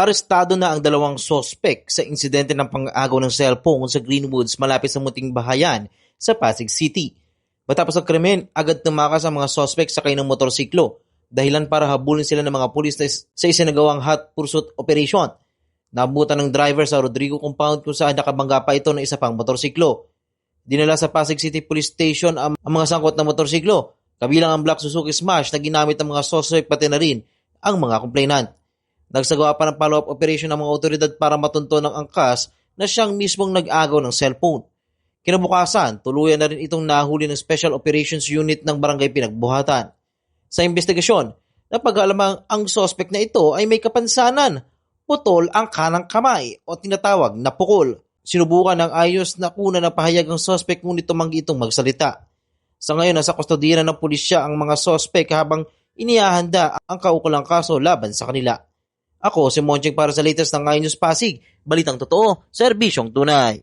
Arestado na ang dalawang sospek sa insidente ng pang-agaw ng cellphone sa Greenwoods malapit sa Munting Bahayan sa Pasig City. Matapos ang krimen, agad tumakas ang mga sospek sakay ng motorsiklo, dahilan para habulin sila ng mga pulis sa isinagawang hot pursuit operation. Nabutan ng driver sa Rodrigo Compound kung saan nakabangga pa ito ng isa pang motorsiklo. Dinala sa Pasig City Police Station ang mga sangkot na motorsiklo, kabilang ang Black Suzuki Smash na ginamit ng mga suspect pati na rin ang mga complainant. Nagsagawa pa ng follow-up operation ng mga otoridad para matunto ng angkas na siyang mismong nag-agaw ng cellphone. Kinabukasan, tuluyan na rin itong nahuli ng Special Operations Unit ng Barangay Pinagbuhatan. Sa investigasyon, napag-alamang ang suspect na ito ay may kapansanan, putol ang kanang kamay o tinatawag na pukol. Sinubukan ng ayos na kuna na pahayag ang suspect ngunit tumanggi itong magsalita. Sa ngayon, nasa kustodiya ng pulisya ang mga suspect habang inihahanda ang kaukulang kaso laban sa kanila. Ako si Moncheng para sa latest ng iNews Pasig, balitang totoo, serbisyong tunay.